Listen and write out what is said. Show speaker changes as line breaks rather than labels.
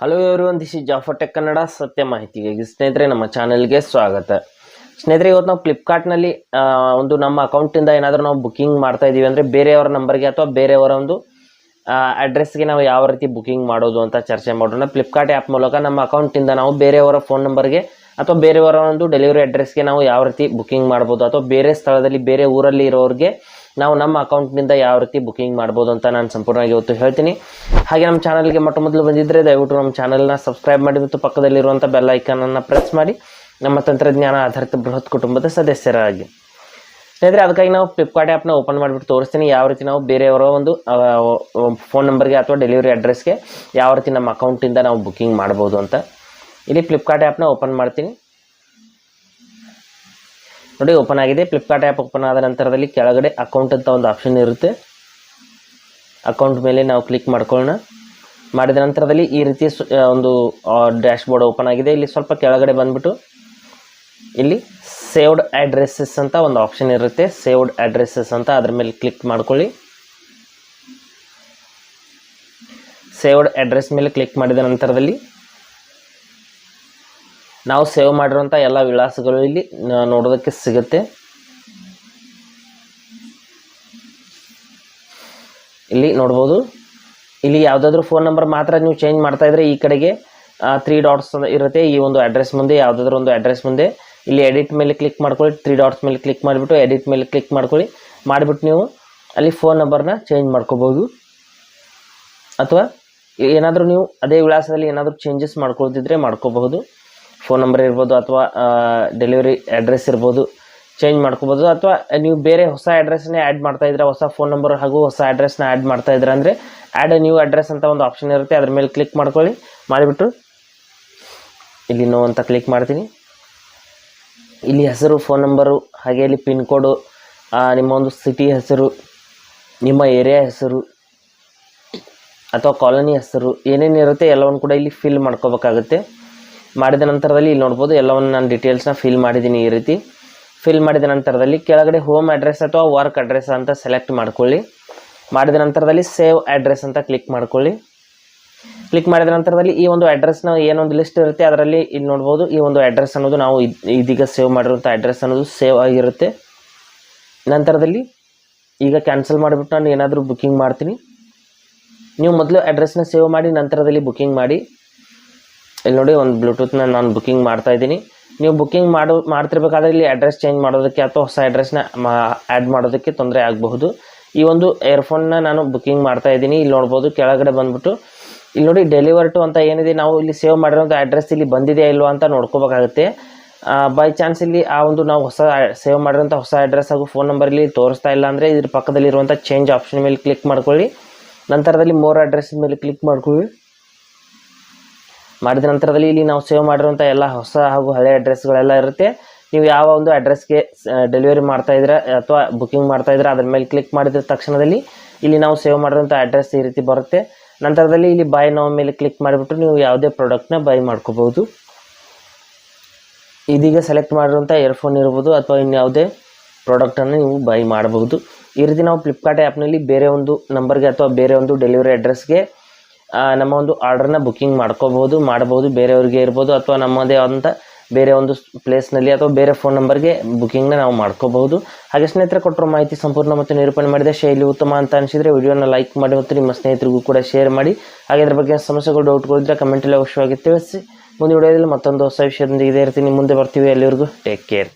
Hello everyone, this is Jafar tech Kannada ಸತ್ಯ ಮಾಹಿತಿಗಾಗಿ ಸ್ನೇಹಿತರೆ ನಮ್ಮ ಚಾನೆಲ್ಗೆ ಸ್ವಾಗತ. ಸ್ನೇಹಿತರೆ, ಇವತ್ತು ನಾವು ಫ್ಲಿಪ್ಕಾರ್ಟ್ನಲ್ಲಿ ಒಂದು ನಮ್ಮ ಅಕೌಂಟಿಂದ ಏನಾದರೂ ನಾವು ಬುಕ್ಕಿಂಗ್ ಮಾಡ್ತಾ ಇದ್ದೀವಿ ಅಂದರೆ ಬೇರೆಯವರ ನಂಬರ್ಗೆ ಅಥವಾ ಬೇರೆಯವರ ಒಂದು ಅಡ್ರೆಸ್ಗೆ ನಾವು ಯಾವ ರೀತಿ ಬುಕ್ಕಿಂಗ್ ಮಾಡೋದು ಅಂತ ಚರ್ಚೆ ಮಾಡೋಣ. ಫ್ಲಿಪ್ಕಾರ್ಟ್ ಆ್ಯಪ್ ಮೂಲಕ ನಮ್ಮ ಅಕೌಂಟಿಂದ ನಾವು ಬೇರೆಯವರ ಫೋನ್ ನಂಬರ್ಗೆ ಅಥವಾ ಬೇರೆಯವರ ಒಂದು ಡೆಲಿವರಿ ಅಡ್ರೆಸ್ಗೆ ನಾವು ಯಾವ ರೀತಿ ಬುಕ್ಕಿಂಗ್ ಮಾಡ್ಬೋದು, ಅಥವಾ ಬೇರೆ ಸ್ಥಳದಲ್ಲಿ ಬೇರೆ ಊರಲ್ಲಿ ಇರೋರಿಗೆ ನಾವು ನಮ್ಮ ಅಕೌಂಟ್ನಿಂದ ಯಾವ ರೀತಿ ಬುಕ್ಕಿಂಗ್ ಮಾಡ್ಬೋದು ಅಂತ ನಾನು ಸಂಪೂರ್ಣವಾಗಿ ಇವತ್ತು ಹೇಳ್ತೀನಿ. ಹಾಗೆ ನಮ್ಮ ಚಾನಲ್ಗೆ ಮೊದಲು ಬಂದಿದ್ದರೆ ದಯವಿಟ್ಟು ನಮ್ಮ ಚಾನಲ್ನ ಸಬ್ಸ್ಕ್ರೈಬ್ ಮಾಡಿ ಮತ್ತು ಪಕ್ಕದಲ್ಲಿರುವಂಥ ಬೆಲ್ ಐಕನನ್ನು ಪ್ರೆಸ್ ಮಾಡಿ ನಮ್ಮ ತಂತ್ರಜ್ಞಾನ ಆಧಾರಿತ ಬೃಹತ್ ಕುಟುಂಬದ ಸದಸ್ಯರಾಗಿ. ಸ್ನೇಹಿತರೆ, ಅದಕ್ಕಾಗಿ ನಾವು ಫ್ಲಿಪ್ಕಾರ್ಟ್ ಆ್ಯಪ್ನ ಓಪನ್ ಮಾಡಿಬಿಟ್ಟು ತೋರಿಸ್ತೀನಿ ಯಾವ ರೀತಿ ನಾವು ಬೇರೆಯವರ ಒಂದು ಫೋನ್ ನಂಬರ್ಗೆ ಅಥವಾ ಡೆಲಿವರಿ ಅಡ್ರೆಸ್ಗೆ ಯಾವ ರೀತಿ ನಮ್ಮ ಅಕೌಂಟಿಂದ ನಾವು ಬುಕ್ಕಿಂಗ್ ಮಾಡ್ಬೋದು ಅಂತ. ಇಲ್ಲಿ ಫ್ಲಿಪ್ಕಾರ್ಟ್ ಆ್ಯಪ್ನ ಓಪನ್ ಮಾಡ್ತೀನಿ. ನೋಡಿ, ಓಪನ್ ಆಗಿದೆ. ಫ್ಲಿಪ್ಕಾರ್ಟ್ ಆ್ಯಪ್ ಓಪನ್ ಆದ ನಂತರದಲ್ಲಿ ಕೆಳಗಡೆ ಅಕೌಂಟ್ ಅಂತ ಒಂದು ಆಪ್ಷನ್ ಇರುತ್ತೆ. ಅಕೌಂಟ್ ಮೇಲೆ ನಾವು ಕ್ಲಿಕ್ ಮಾಡ್ಕೊಳ್ಳೋಣ. ಮಾಡಿದ ನಂತರದಲ್ಲಿ ಈ ರೀತಿ ಒಂದು ಡ್ಯಾಶ್ ಬೋರ್ಡ್ ಓಪನ್ ಆಗಿದೆ. ಇಲ್ಲಿ ಸ್ವಲ್ಪ ಕೆಳಗಡೆ ಬಂದ್ಬಿಟ್ಟು ಇಲ್ಲಿ ಸೇವ್ಡ್ ಅಡ್ರೆಸ್ಸಸ್ ಅಂತ ಒಂದು ಆಪ್ಷನ್ ಇರುತ್ತೆ. ಸೇವ್ಡ್ ಅಡ್ರೆಸ್ಸಸ್ ಅಂತ ಅದ್ರ ಮೇಲೆ ಕ್ಲಿಕ್ ಮಾಡ್ಕೊಳ್ಳಿ. ಸೇವ್ಡ್ ಅಡ್ರೆಸ್ ಮೇಲೆ ಕ್ಲಿಕ್ ಮಾಡಿದ ನಂತರದಲ್ಲಿ ನಾವು ಸೇವ್ ಮಾಡಿರುವಂಥ ಎಲ್ಲ ವಿಳಾಸಗಳು ಇಲ್ಲಿ ನೋಡೋದಕ್ಕೆ ಸಿಗುತ್ತೆ. ಇಲ್ಲಿ ನೋಡ್ಬೋದು. ಇಲ್ಲಿ ಯಾವುದಾದ್ರೂ ಫೋನ್ ನಂಬರ್ ಮಾತ್ರ ನೀವು ಚೇಂಜ್ ಮಾಡ್ತಾ ಇದ್ರೆ ಈ ಕಡೆಗೆ 3 ಡಾಟ್ಸ್ ಇರುತ್ತೆ. ಈ ಒಂದು ಅಡ್ರೆಸ್ ಮುಂದೆ ಯಾವುದಾದ್ರೂ ಒಂದು ಅಡ್ರೆಸ್ ಮುಂದೆ ಇಲ್ಲಿ ಎಡಿಟ್ ಮೇಲೆ ಕ್ಲಿಕ್ ಮಾಡ್ಕೊಳ್ಳಿ. 3 ಡಾಟ್ಸ್ ಮೇಲೆ ಕ್ಲಿಕ್ ಮಾಡಿಬಿಟ್ಟು ಎಡಿಟ್ ಮೇಲೆ ಕ್ಲಿಕ್ ಮಾಡ್ಕೊಳ್ಳಿ. ಮಾಡಿಬಿಟ್ಟು ನೀವು ಅಲ್ಲಿ ಫೋನ್ ನಂಬರ್ನ ಚೇಂಜ್ ಮಾಡ್ಕೋಬೋದು, ಅಥವಾ ಏನಾದರೂ ನೀವು ಅದೇ ವಿಳಾಸದಲ್ಲಿ ಏನಾದರೂ ಚೇಂಜಸ್ ಮಾಡ್ಕೊಳ್ತಿದ್ರೆ ಮಾಡ್ಕೋಬಹುದು. ಫೋನ್ ನಂಬರ್ ಇರ್ಬೋದು ಅಥವಾ ಡೆಲಿವರಿ ಅಡ್ರೆಸ್ ಇರ್ಬೋದು, ಚೇಂಜ್ ಮಾಡ್ಕೋಬೋದು. ಅಥವಾ ನೀವು ಬೇರೆ ಹೊಸ ಅಡ್ರೆಸ್ನೇ ಆ್ಯಡ್ ಮಾಡ್ತಾ ಇದ್ರೆ, ಹೊಸ ಫೋನ್ ನಂಬರ್ ಹಾಗೂ ಹೊಸ ಅಡ್ರೆಸ್ನ ಆ್ಯಡ್ ಮಾಡ್ತಾ ಇದ್ರೆ ಅಂದರೆ ಆ್ಯಡ್ ನ್ಯೂ ಅಡ್ರೆಸ್ ಅಂತ ಒಂದು ಆಪ್ಷನ್ ಇರುತ್ತೆ. ಅದ್ರ ಮೇಲೆ ಕ್ಲಿಕ್ ಮಾಡ್ಕೊಳ್ಳಿ. ಮಾಡಿಬಿಟ್ಟು ಇಲ್ಲಿ ನೋ ಅಂತ ಕ್ಲಿಕ್ ಮಾಡ್ತೀನಿ. ಇಲ್ಲಿ ಹೆಸರು, ಫೋನ್ ನಂಬರು, ಹಾಗೆ ಇಲ್ಲಿ ಪಿನ್ ಕೋಡು, ನಿಮ್ಮ ಒಂದು ಸಿಟಿ ಹೆಸರು, ನಿಮ್ಮ ಏರಿಯಾ ಹೆಸರು ಅಥವಾ ಕಾಲೋನಿ ಹೆಸರು ಏನೇನಿರುತ್ತೆ ಎಲ್ಲವನ್ನು ಕೂಡ ಇಲ್ಲಿ ಫಿಲ್ ಮಾಡ್ಕೋಬೇಕಾಗುತ್ತೆ. ಮಾಡಿದ ನಂತರದಲ್ಲಿ ಇಲ್ಲಿ ನೋಡ್ಬೋದು ಎಲ್ಲವನ್ನು ನಾನು ಡೀಟೇಲ್ಸ್ನ ಫಿಲ್ ಮಾಡಿದ್ದೀನಿ. ಈ ರೀತಿ ಫಿಲ್ ಮಾಡಿದ ನಂತರದಲ್ಲಿ ಕೆಳಗಡೆ ಹೋಮ್ ಅಡ್ರೆಸ್ ಅಥವಾ ವರ್ಕ್ ಅಡ್ರೆಸ್ ಅಂತ ಸೆಲೆಕ್ಟ್ ಮಾಡ್ಕೊಳ್ಳಿ. ಮಾಡಿದ ನಂತರದಲ್ಲಿ ಸೇವ್ ಅಡ್ರೆಸ್ ಅಂತ ಕ್ಲಿಕ್ ಮಾಡ್ಕೊಳ್ಳಿ. ಕ್ಲಿಕ್ ಮಾಡಿದ ನಂತರದಲ್ಲಿ ಈ ಒಂದು ಅಡ್ರೆಸ್ನ ಏನೊಂದು ಲಿಸ್ಟ್ ಇರುತ್ತೆ ಅದರಲ್ಲಿ ಇಲ್ಲಿ ನೋಡ್ಬೋದು ಈ ಒಂದು ಅಡ್ರೆಸ್ ಅನ್ನೋದು ನಾವು ಇದೀಗ ಸೇವ್ ಮಾಡಿರುವಂಥ ಅಡ್ರೆಸ್ ಅನ್ನೋದು ಸೇವ್ ಆಗಿರುತ್ತೆ. ನಂತರದಲ್ಲಿ ಈಗ ಕ್ಯಾನ್ಸಲ್ ಮಾಡಿಬಿಟ್ಟು ನಾನು ಏನಾದರೂ ಬುಕ್ಕಿಂಗ್ ಮಾಡ್ತೀನಿ. ನೀವು ಮೊದಲು ಅಡ್ರೆಸ್ನ ಸೇವ್ ಮಾಡಿ ನಂತರದಲ್ಲಿ ಬುಕ್ಕಿಂಗ್ ಮಾಡಿ. ಇಲ್ಲಿ ನೋಡಿ, ಒಂದು ಬ್ಲೂಟೂತ್ನ ನಾನು ಬುಕ್ಕಿಂಗ್ ಮಾಡ್ತಾ ಇದ್ದೀನಿ. ನೀವು ಬುಕ್ಕಿಂಗ್ ಮಾಡ್ತಿರ್ಬೇಕಾದ್ರೆ ಇಲ್ಲಿ ಅಡ್ರೆಸ್ ಚೇಂಜ್ ಮಾಡೋದಕ್ಕೆ ಅಥವಾ ಹೊಸ ಅಡ್ರೆಸ್ನ ಆ್ಯಡ್ ಮಾಡೋದಕ್ಕೆ ತೊಂದರೆ ಆಗಬಹುದು. ಈ ಒಂದು ಇಯರ್ಫೋನ್ನ ನಾನು ಬುಕ್ಕಿಂಗ್ ಮಾಡ್ತಾ ಇದ್ದೀನಿ. ಇಲ್ಲಿ ನೋಡ್ಬೋದು ಕೆಳಗಡೆ ಬಂದ್ಬಿಟ್ಟು ಇಲ್ಲಿ ನೋಡಿ ಡೆಲಿವರ್ ಟು ಅಂತ ಏನಿದೆ, ನಾವು ಇಲ್ಲಿ ಸೇವ್ ಮಾಡಿರೋಂಥ ಅಡ್ರೆಸ್ ಇಲ್ಲಿ ಬಂದಿದೆಯಾ ಇಲ್ವಾ ಅಂತ ನೋಡ್ಕೋಬೇಕಾಗುತ್ತೆ. ಬೈ ಚಾನ್ಸ್ ಇಲ್ಲಿ ಆ ಒಂದು ನಾವು ಹೊಸ ಸೇವ್ ಮಾಡಿರೋಂಥ ಹೊಸ ಅಡ್ರೆಸ್ ಹಾಗೂ ಫೋನ್ ನಂಬರ್ ಇಲ್ಲಿ ತೋರಿಸ್ತಾ ಇಲ್ಲ ಅಂದರೆ ಇದ್ರ ಪಕ್ಕದಲ್ಲಿರುವಂಥ ಚೇಂಜ್ ಆಪ್ಷನ್ ಮೇಲೆ ಕ್ಲಿಕ್ ಮಾಡ್ಕೊಳ್ಳಿ. ನಂತರದಲ್ಲಿ ಮೋರ್ ಅಡ್ರೆಸ್ ಮೇಲೆ ಕ್ಲಿಕ್ ಮಾಡ್ಕೊಳ್ಳಿ. ಮಾಡಿದ ನಂತರದಲ್ಲಿ ಇಲ್ಲಿ ನಾವು ಸೇವ್ ಮಾಡಿರುವಂಥ ಎಲ್ಲ ಹೊಸ ಹಾಗೂ ಹಳೆ ಅಡ್ರೆಸ್ಗಳೆಲ್ಲ ಇರುತ್ತೆ. ನೀವು ಯಾವ ಒಂದು ಅಡ್ರೆಸ್ಗೆ ಡೆಲಿವರಿ ಮಾಡ್ತಾ ಇದ್ರೆ ಅಥವಾ ಬುಕ್ಕಿಂಗ್ ಮಾಡ್ತಾ ಇದ್ರೆ ಅದ್ರ ಮೇಲೆ ಕ್ಲಿಕ್ ಮಾಡಿದ ತಕ್ಷಣದಲ್ಲಿ ಇಲ್ಲಿ ನಾವು ಸೇವ್ ಮಾಡಿರೋಂಥ ಅಡ್ರೆಸ್ ಈ ರೀತಿ ಬರುತ್ತೆ. ನಂತರದಲ್ಲಿ ಇಲ್ಲಿ ಬೈ ನೌ ಮೇಲೆ ಕ್ಲಿಕ್ ಮಾಡಿಬಿಟ್ಟು ನೀವು ಯಾವುದೇ ಪ್ರಾಡಕ್ಟ್ನ ಬೈ ಮಾಡ್ಕೋಬಹುದು. ಇದೀಗ ಸೆಲೆಕ್ಟ್ ಮಾಡಿರುವಂಥ ಇಯರ್ಫೋನ್ ಇರ್ಬೋದು ಅಥವಾ ಇನ್ಯಾವುದೇ ಪ್ರಾಡಕ್ಟನ್ನು ನೀವು ಬೈ ಮಾಡಬಹುದು. ಈ ರೀತಿ ನಾವು ಫ್ಲಿಪ್ಕಾರ್ಟ್ ಆ್ಯಪ್ನಲ್ಲಿ ಬೇರೆ ಒಂದು ನಂಬರ್ಗೆ ಅಥವಾ ಬೇರೆ ಒಂದು ಡೆಲಿವರಿ ಅಡ್ರೆಸ್ಗೆ ನಮ್ಮ ಒಂದು ಆರ್ಡರ್ನ ಬುಕ್ಕಿಂಗ್ ಮಾಡಬಹುದು. ಬೇರೆಯವ್ರಿಗೆ ಇರ್ಬೋದು ಅಥವಾ ನಮ್ಮದೇ ಆದಂಥ ಬೇರೆ ಒಂದು ಪ್ಲೇಸ್ನಲ್ಲಿ ಅಥವಾ ಬೇರೆ ಫೋನ್ ನಂಬರ್ಗೆ ಬುಕ್ಕಿಂಗ್ನ ನಾವು ಮಾಡ್ಕೋಬಹುದು. ಹಾಗೆ ಸ್ನೇಹಿತರೆ, ಕೊಟ್ಟಿರೋ ಮಾಹಿತಿ ಸಂಪೂರ್ಣ ಮತ್ತು ನಿರೂಪಣೆ ಮಾಡಿದ ಶೈಲಿ ಉತ್ತಮ ಅಂತ ಅನಿಸಿದರೆ ವಿಡಿಯೋನ ಲೈಕ್ ಮಾಡಿ ಮತ್ತು ನಿಮ್ಮ ಸ್ನೇಹಿತರಿಗೂ ಕೂಡ ಶೇರ್ ಮಾಡಿ. ಹಾಗೆ ಅದ್ರ ಬಗ್ಗೆ ಸಮಸ್ಯೆಗಳು, ಡೌಟ್ಗಳಿದ್ದರೆ ಕಮೆಂಟಲ್ಲಿ ಅವಶ್ಯವಾಗಿ ತಿಳಿಸಿ. ಮುಂದೆ ವಿಡಿಯೋದಲ್ಲಿ ಮತ್ತೊಂದು ಹೊಸ ವಿಷಯದೊಂದಿಗೆ ಇದೇ ರೀತಿ ನಿಮ್ಮ ಮುಂದೆ ಬರ್ತೀವಿ. ಎಲ್ಲಿವರೆಗೂ ಟೇಕ್ ಕೇರ್.